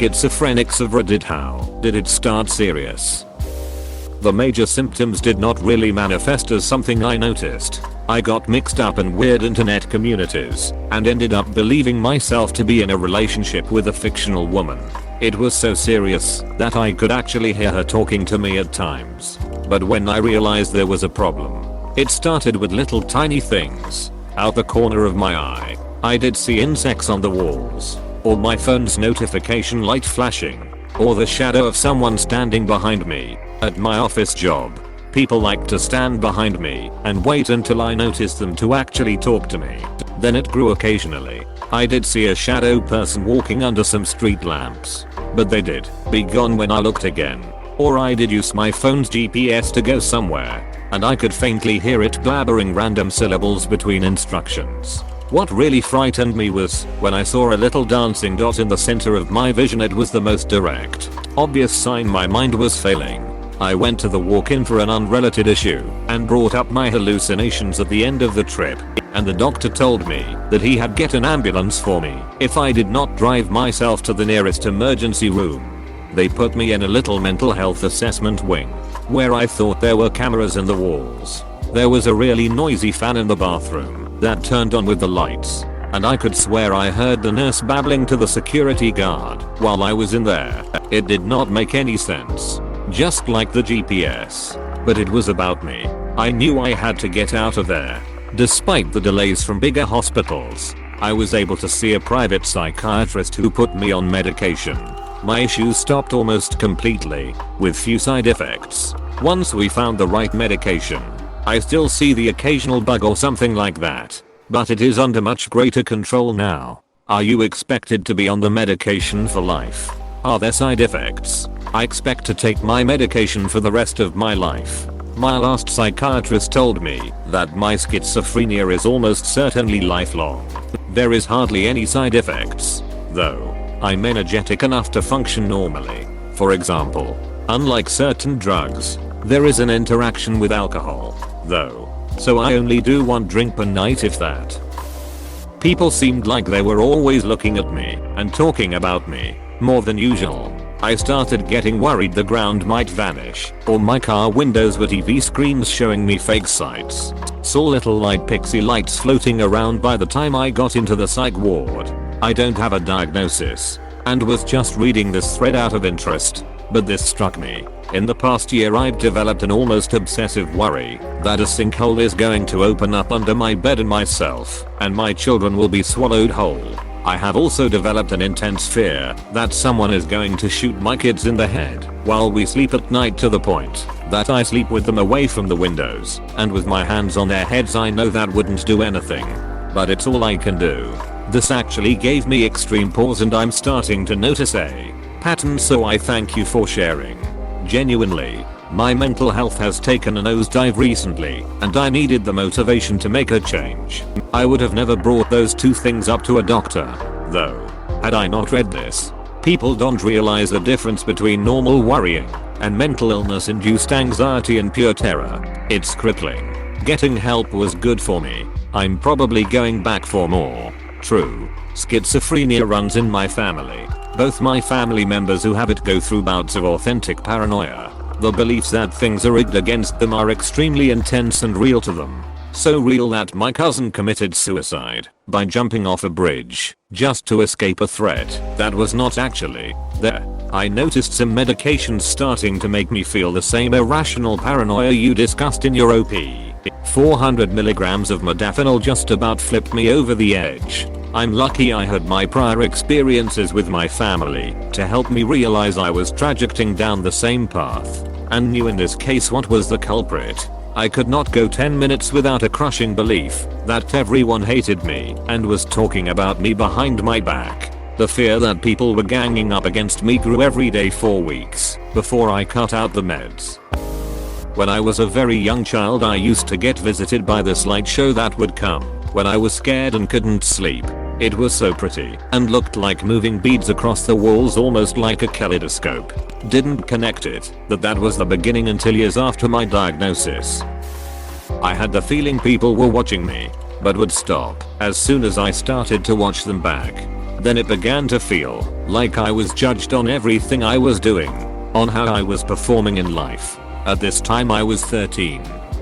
Schizophrenics of Reddit. How did it start? Serious. The major symptoms did not really manifest as something I noticed. I got mixed up in weird internet communities and ended up believing myself to be in a relationship with a fictional woman. It was so serious that I could actually hear her talking to me at times. But when I realized there was a problem, it started with little tiny things. Out the corner of my eye, I did see insects on the walls, or my phone's notification light flashing, or the shadow of someone standing behind me. At my office job, people like to stand behind me and wait until I notice them to actually talk to me. Then it grew occasionally. I did see a shadow person walking under some street lamps, but they did be gone when I looked again. Or I did use my phone's GPS to go somewhere, and I could faintly hear it blabbering random syllables between instructions. What really frightened me was when I saw a little dancing dot in the center of my vision. It was the most direct, obvious sign my mind was failing. I went to the walk-in for an unrelated issue and brought up my hallucinations at the end of the trip, and the doctor told me that he had get an ambulance for me if I did not drive myself to the nearest emergency room. They put me in a little mental health assessment wing, where I thought there were cameras in the walls. There was a really noisy fan in the bathroom that turned on with the lights, and I could swear I heard the nurse babbling to the security guard while I was in there. It did not make any sense, just like the GPS. But it was about me. I knew I had to get out of there. Despite the delays from bigger hospitals, I was able to see a private psychiatrist who put me on medication. My issues stopped almost completely, with few side effects. Once we found the right medication, I still see the occasional bug or something like that, but it is under much greater control now. Are you expected to be on the medication for life? Are there side effects? I expect to take my medication for the rest of my life. My last psychiatrist told me that my schizophrenia is almost certainly lifelong. There is hardly any side effects, though. I'm energetic enough to function normally. For example, unlike certain drugs, there is an interaction with alcohol, though, so I only do one drink per night if that. People seemed like they were always looking at me and talking about me, more than usual. I started getting worried the ground might vanish, or my car windows were TV screens showing me fake sights. Saw little light pixie lights floating around by the time I got into the psych ward. I don't have a diagnosis, and was just reading this thread out of interest, but this struck me. In the past year I've developed an almost obsessive worry that a sinkhole is going to open up under my bed and myself, and my children will be swallowed whole. I have also developed an intense fear that someone is going to shoot my kids in the head while we sleep at night, to the point that I sleep with them away from the windows and with my hands on their heads. I know that wouldn't do anything, but it's all I can do. This actually gave me extreme pause, and I'm starting to notice a pattern, so I thank you for sharing. Genuinely, my mental health has taken a nosedive recently, and I needed the motivation to make a change. I would have never brought those two things up to a doctor, though, had I not read this. People don't realize the difference between normal worrying and mental illness-induced anxiety and pure terror. It's crippling. Getting help was good for me. I'm probably going back for more. True, schizophrenia runs in my family. Both my family members who have it go through bouts of authentic paranoia. The beliefs that things are rigged against them are extremely intense and real to them. So real that my cousin committed suicide by jumping off a bridge just to escape a threat that was not actually there. I noticed some medications starting to make me feel the same irrational paranoia you discussed in your OP. 400 milligrams of modafinil just about flipped me over the edge. I'm lucky I had my prior experiences with my family to help me realize I was trajecting down the same path, and knew in this case what was the culprit. I could not go 10 minutes without a crushing belief that everyone hated me and was talking about me behind my back. The fear that people were ganging up against me grew every day for weeks before I cut out the meds. When I was a very young child, I used to get visited by this light show that would come when I was scared and couldn't sleep. It was so pretty and looked like moving beads across the walls, almost like a kaleidoscope. Didn't connect it that was the beginning until years after my diagnosis. I had the feeling people were watching me, but would stop as soon as I started to watch them back. Then it began to feel like I was judged on everything I was doing, on how I was performing in life. At this time I was 13.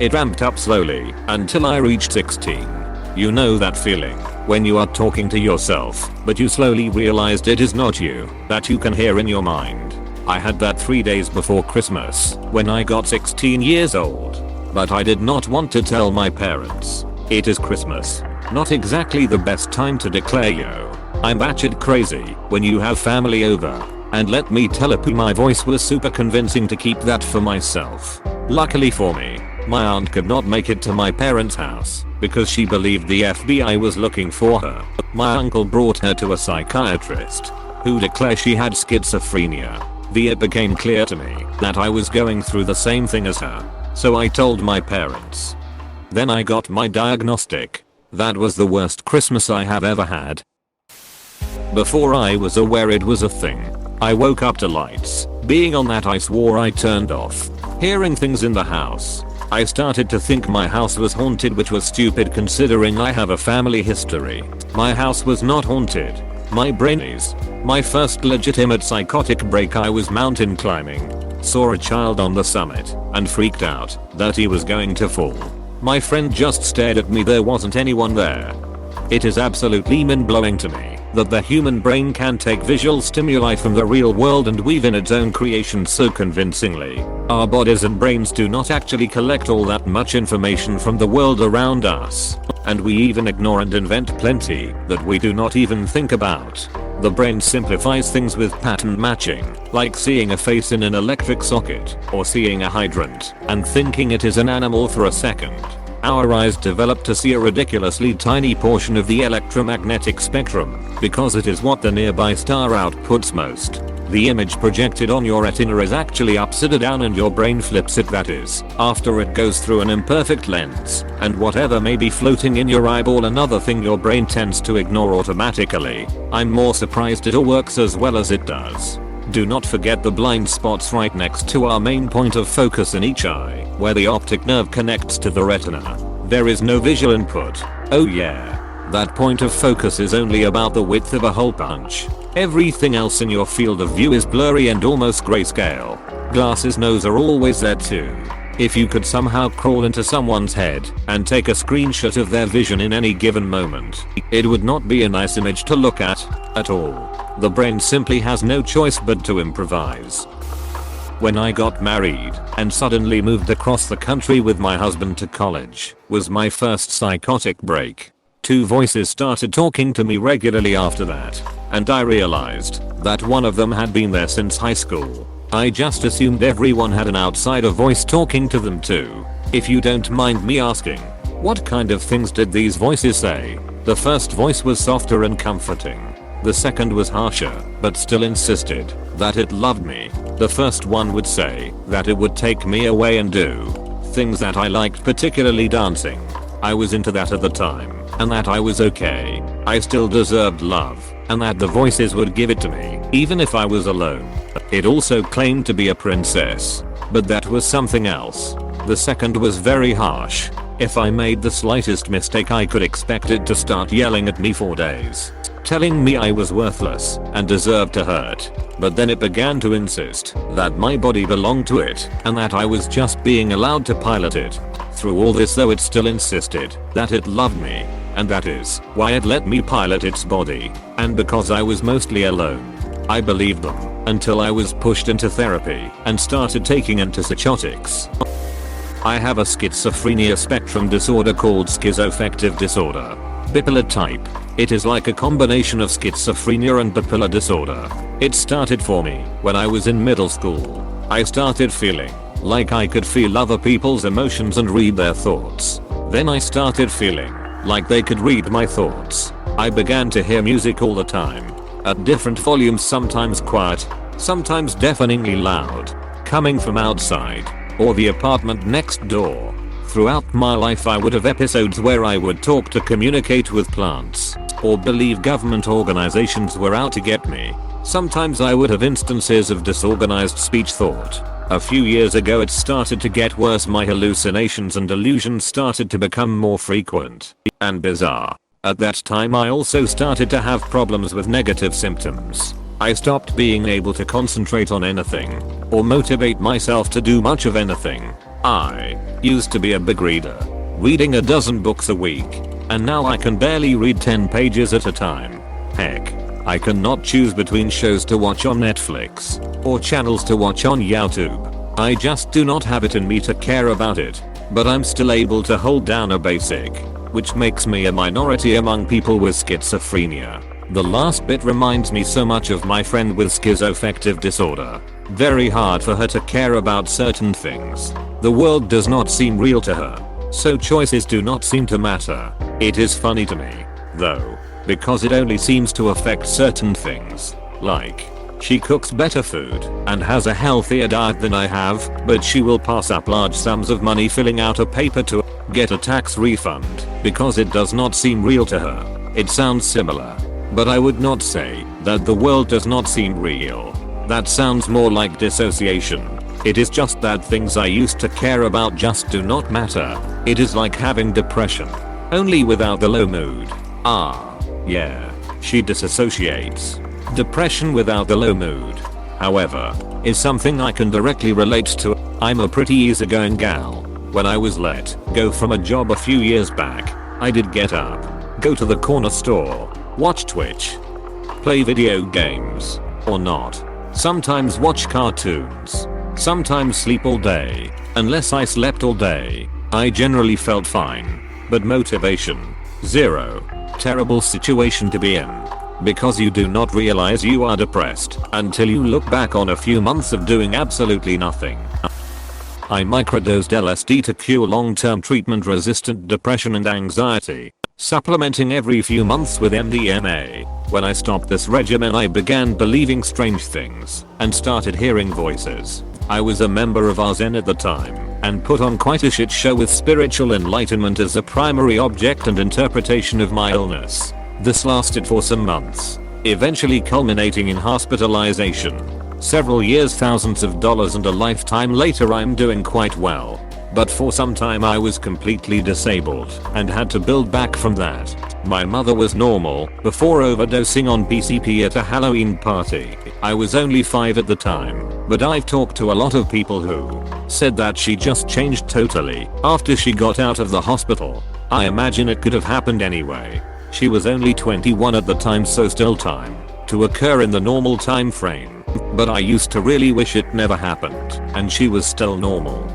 It ramped up slowly until I reached 16. You know that feeling when you are talking to yourself, but you slowly realized it is not you that you can hear in your mind. I had that 3 days before Christmas when I got 16 years old. But I did not want to tell my parents. It is Christmas. Not exactly the best time to declare yo, I'm batshit crazy when you have family over. And let me tell you, my voice was super convincing to keep that for myself. Luckily for me, my aunt could not make it to my parents' house because she believed the FBI was looking for her. My uncle brought her to a psychiatrist who declared she had schizophrenia. It became clear to me that I was going through the same thing as her. So I told my parents. Then I got my diagnostic. That was the worst Christmas I have ever had. Before I was aware it was a thing, I woke up to lights being on that I swore I turned off. Hearing things in the house. I started to think my house was haunted, which was stupid considering I have a family history. My house was not haunted. My brain is. My first legitimate psychotic break, I was mountain climbing. Saw a child on the summit and freaked out that he was going to fall. My friend just stared at me, there wasn't anyone there. It is absolutely mind-blowing to me that the human brain can take visual stimuli from the real world and weave in its own creations so convincingly. Our bodies and brains do not actually collect all that much information from the world around us. And we even ignore and invent plenty that we do not even think about. The brain simplifies things with pattern matching, like seeing a face in an electric socket, or seeing a hydrant and thinking it is an animal for a second. Our eyes develop to see a ridiculously tiny portion of the electromagnetic spectrum, because it is what the nearby star outputs most. The image projected on your retina is actually upside down and your brain flips it, that is, after it goes through an imperfect lens, and whatever may be floating in your eyeball, another thing your brain tends to ignore automatically. I'm more surprised it all works as well as it does. Do not forget the blind spots right next to our main point of focus in each eye, where the optic nerve connects to the retina. There is no visual input. Oh yeah. That point of focus is only about the width of a hole punch. Everything else in your field of view is blurry and almost grayscale. Glasses nose are always there too. If you could somehow crawl into someone's head and take a screenshot of their vision in any given moment, it would not be a nice image to look at all. The brain simply has no choice but to improvise. When I got married and suddenly moved across the country with my husband to college was my first psychotic break. Two voices started talking to me regularly after that, and I realized that one of them had been there since high school. I just assumed everyone had an outsider voice talking to them too. If you don't mind me asking, what kind of things did these voices say? The first voice was softer and comforting. The second was harsher, but still insisted that it loved me. The first one would say that it would take me away and do things that I liked, particularly dancing. I was into that at the time, and that I was okay. I still deserved love, and that the voices would give it to me, even if I was alone. It also claimed to be a princess, but that was something else. The second was very harsh. If I made the slightest mistake, I could expect it to start yelling at me for days, telling me I was worthless and deserved to hurt. But then it began to insist that my body belonged to it and that I was just being allowed to pilot it. Through all this though, it still insisted that it loved me, and that is why it let me pilot its body. And because I was mostly alone, I believed them until I was pushed into therapy and started taking antipsychotics. I have a schizophrenia spectrum disorder called schizoaffective disorder. Bipolar type. It is like a combination of schizophrenia and bipolar disorder. It started for me when I was in middle school. I started feeling like I could feel other people's emotions and read their thoughts. Then I started feeling like they could read my thoughts. I began to hear music all the time, at different volumes, sometimes quiet, sometimes deafeningly loud, coming from outside or the apartment next door. Throughout my life I would have episodes where I would talk to communicate with plants, or believe government organizations were out to get me. Sometimes I would have instances of disorganized speech thought. A few years ago it started to get worse. My hallucinations and delusions started to become more frequent and bizarre. At that time I also started to have problems with negative symptoms. I stopped being able to concentrate on anything or motivate myself to do much of anything. I used to be a big reader, reading a dozen books a week, and now I can barely read 10 pages at a time. Heck, I cannot choose between shows to watch on Netflix or channels to watch on YouTube. I just do not have it in me to care about it, but I'm still able to hold down a basic, which makes me a minority among people with schizophrenia. The last bit reminds me so much of my friend with schizoaffective disorder. Very hard for her to care about certain things. The world does not seem real to her, so choices do not seem to matter. It is funny to me, though, because it only seems to affect certain things. Like, she cooks better food and has a healthier diet than I have, but she will pass up large sums of money filling out a paper to get a tax refund because it does not seem real to her. It sounds similar, but I would not say that the world does not seem real. That sounds more like dissociation. It is just that things I used to care about just do not matter. It is like having depression, only without the low mood. Ah, yeah, she disassociates. Depression without the low mood, however, is something I can directly relate to. I'm a pretty easygoing gal. When I was let go from a job a few years back, I did get up, go to the corner store, watch Twitch, play video games, or not. Sometimes watch cartoons. Sometimes sleep all day. Unless I slept all day, I generally felt fine. But motivation, zero. Terrible situation to be in. Because you do not realize you are depressed until you look back on a few months of doing absolutely nothing. I microdosed LSD to cure long-term treatment-resistant depression and anxiety, supplementing every few months with MDMA. When I stopped this regimen I began believing strange things and started hearing voices. I was a member of Arzen at the time and put on quite a shit show with spiritual enlightenment as a primary object and interpretation of my illness. This lasted for some months, eventually culminating in hospitalization. Several years, thousands of dollars, and a lifetime later I'm doing quite well. But for some time I was completely disabled and had to build back from that. My mother was normal before overdosing on PCP at a Halloween party. I was only 5 at the time, but I've talked to a lot of people who said that she just changed totally after she got out of the hospital. I imagine it could have happened anyway. She was only 21 at the time, so still time to occur in the normal time frame. But I used to really wish it never happened and she was still normal.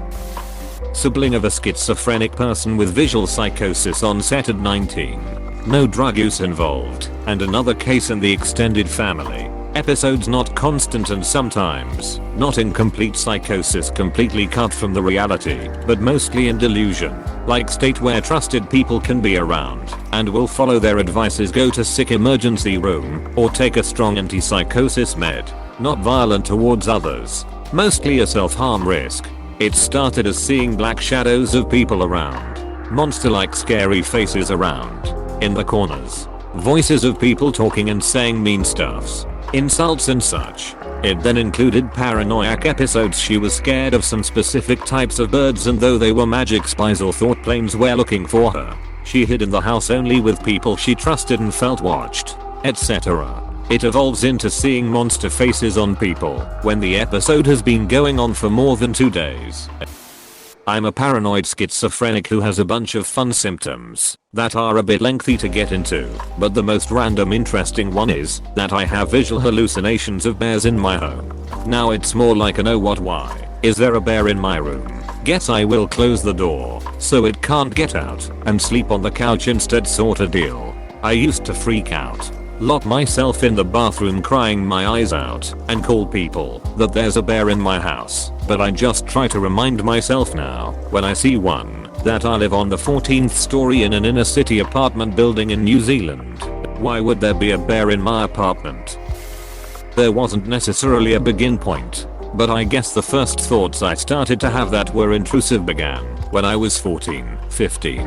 Sibling of a schizophrenic person with visual psychosis onset at 19. No drug use involved, and another case in the extended family. Episodes not constant and sometimes not in complete psychosis, completely cut from the reality, but mostly in delusion, like state where trusted people can be around and will follow their advices, go to sick emergency room, or take a strong antipsychosis med. Not violent towards others, mostly a self-harm risk. It started as seeing black shadows of people around, monster-like scary faces around, in the corners, voices of people talking and saying mean stuffs, insults and such. It then included paranoiac episodes. She was scared of some specific types of birds, and though they were magic spies or thought planes were looking for her, she hid in the house only with people she trusted and felt watched, etc. It evolves into seeing monster faces on people when the episode has been going on for more than 2 days. I'm a paranoid schizophrenic who has a bunch of fun symptoms that are a bit lengthy to get into, but the most random interesting one is that I have visual hallucinations of bears in my home. Now it's more like an oh what why is there a bear in my room? Guess I will close the door so it can't get out and sleep on the couch instead, sort of deal. I used to freak out, lock myself in the bathroom crying my eyes out, and call people that there's a bear in my house, but I just try to remind myself now when I see one that I live on the 14th story in an inner city apartment building in New Zealand. Why would there be a bear in my apartment? There wasn't necessarily a begin point, but I guess the first thoughts I started to have that were intrusive began when I was 14, 15.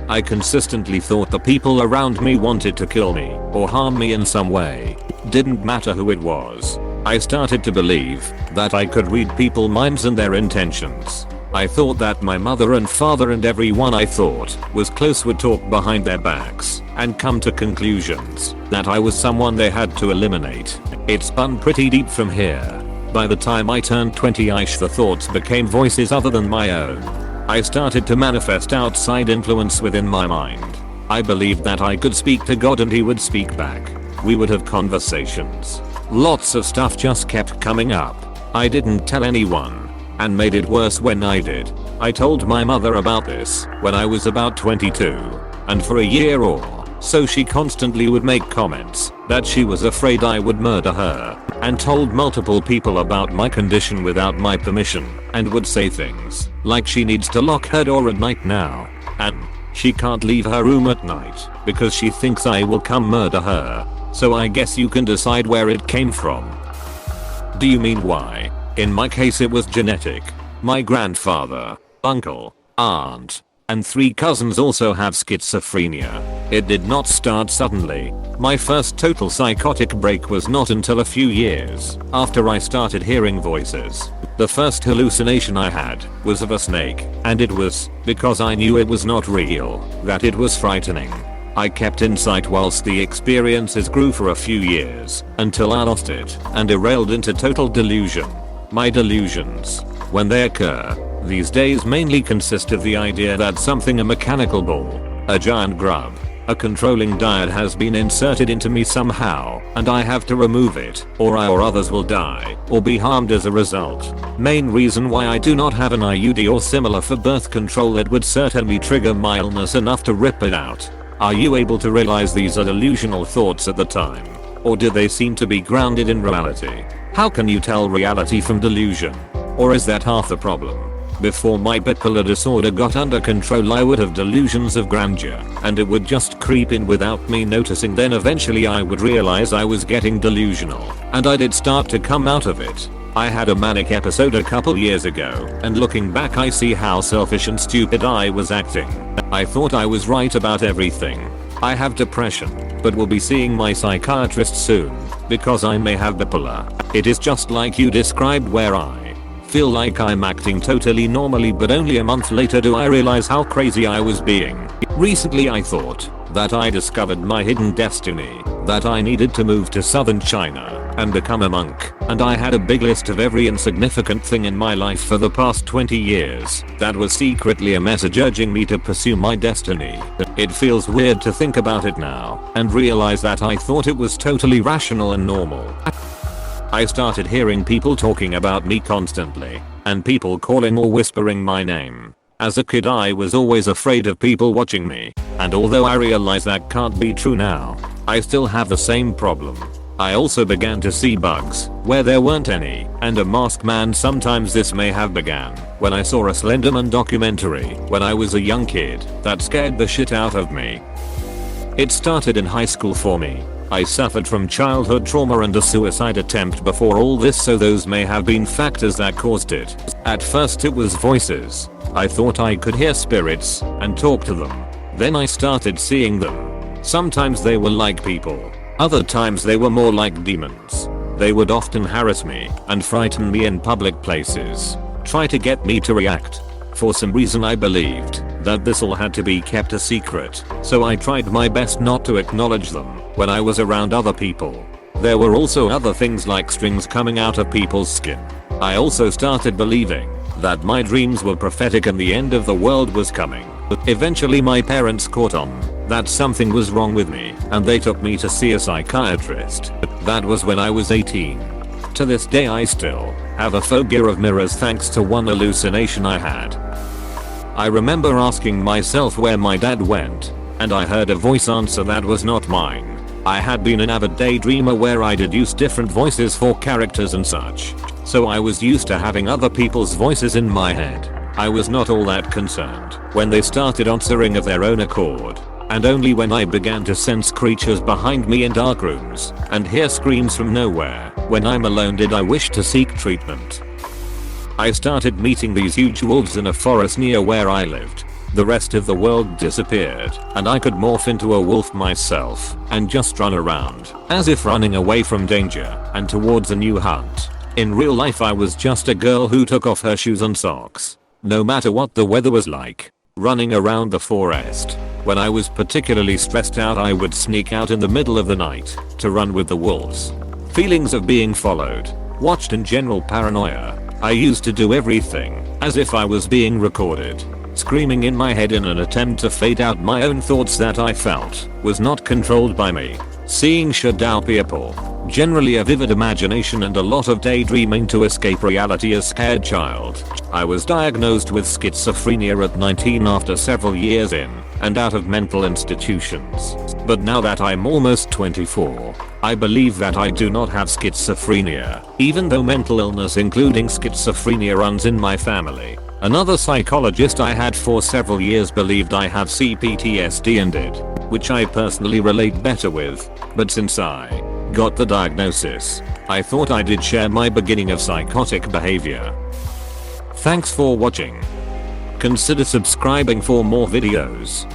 I consistently thought the people around me wanted to kill me or harm me in some way. Didn't matter who it was. I started to believe that I could read people's minds and their intentions. I thought that my mother and father and everyone I thought was close would talk behind their backs and come to conclusions that I was someone they had to eliminate. It spun pretty deep from here. By the time I turned 20ish, the thoughts became voices other than my own. I started to manifest outside influence within my mind. I believed that I could speak to God and he would speak back. We would have conversations. Lots of stuff just kept coming up. I didn't tell anyone, and made it worse when I did. I told my mother about this when I was about 22, and for a year or so she constantly would make comments that she was afraid I would murder her, and told multiple people about my condition without my permission, and would say things like she needs to lock her door at night now, and she can't leave her room at night because she thinks I will come murder her. So I guess you can decide where it came from. Do you mean why? In my case it was genetic. My grandfather, uncle, aunt, and 3 cousins also have schizophrenia. It did not start suddenly. My first total psychotic break was not until a few years after I started hearing voices. The first hallucination I had was of a snake, and it was because I knew it was not real that it was frightening. I kept insight whilst the experiences grew for a few years until I lost it and derailed into total delusion. My delusions, when they occur these days, mainly consist of the idea that something, a mechanical ball, a giant grub, a controlling diet has been inserted into me somehow, and I have to remove it, or I or others will die, or be harmed as a result. Main reason why I do not have an IUD or similar for birth control that would certainly trigger my illness enough to rip it out. Are you able to realize these are delusional thoughts at the time? Or do they seem to be grounded in reality? How can you tell reality from delusion? Or is that half the problem? Before my bipolar disorder got under control, I would have delusions of grandeur, and it would just creep in without me noticing. Then eventually I would realize I was getting delusional, and I did start to come out of it. I had a manic episode a couple years ago, and looking back I see how selfish and stupid I was acting. I thought I was right about everything. I have depression, but will be seeing my psychiatrist soon, because I may have bipolar. It is just like you described, where I feel like I'm acting totally normally, but only a month later do I realize how crazy I was being. Recently I thought that I discovered my hidden destiny, that I needed to move to southern China and become a monk, and I had a big list of every insignificant thing in my life for the past 20 years that was secretly a message urging me to pursue my destiny. It feels weird to think about it now and realize that I thought it was totally rational and normal. I started hearing people talking about me constantly, and people calling or whispering my name. As a kid I was always afraid of people watching me, and although I realize that can't be true now, I still have the same problem. I also began to see bugs where there weren't any, and a masked man. Sometimes this may have began when I saw a Slenderman documentary when I was a young kid that scared the shit out of me. It started in high school for me. I suffered from childhood trauma and a suicide attempt before all this, so those may have been factors that caused it. At first it was voices. I thought I could hear spirits and talk to them. Then I started seeing them. Sometimes they were like people. Other times they were more like demons. They would often harass me and frighten me in public places, try to get me to react. For some reason I believed that this all had to be kept a secret, so I tried my best not to acknowledge them when I was around other people. There were also other things like strings coming out of people's skin. I also started believing that my dreams were prophetic and the end of the world was coming. Eventually my parents caught on that something was wrong with me, and they took me to see a psychiatrist. That was when I was 18. To this day I still have a phobia of mirrors thanks to one hallucination I had. I remember asking myself where my dad went, and I heard a voice answer that was not mine. I had been an avid daydreamer where I deduced different voices for characters and such, so I was used to having other people's voices in my head. I was not all that concerned when they started answering of their own accord, and only when I began to sense creatures behind me in dark rooms and hear screams from nowhere when I'm alone did I wish to seek treatment. I started meeting these huge wolves in a forest near where I lived. The rest of the world disappeared, and I could morph into a wolf myself and just run around, as if running away from danger and towards a new hunt. In real life I was just a girl who took off her shoes and socks. no matter what the weather was like. Running around the forest. When I was particularly stressed out, I would sneak out in the middle of the night to run with the wolves. Feelings of being followed, watched, and general paranoia. I used to do everything as if I was being recorded, screaming in my head in an attempt to fade out my own thoughts that I felt was not controlled by me. Seeing shadow people, generally a vivid imagination and a lot of daydreaming to escape reality as scared child. I was diagnosed with schizophrenia at 19 after several years in and out of mental institutions. But now that I'm almost 24, I believe that I do not have schizophrenia, even though mental illness including schizophrenia runs in my family. Another psychologist I had for several years believed I have CPTSD and did, which I personally relate better with, but since I got the diagnosis, I thought I did share my beginning of psychotic behavior. Thanks for watching. Consider subscribing for more videos.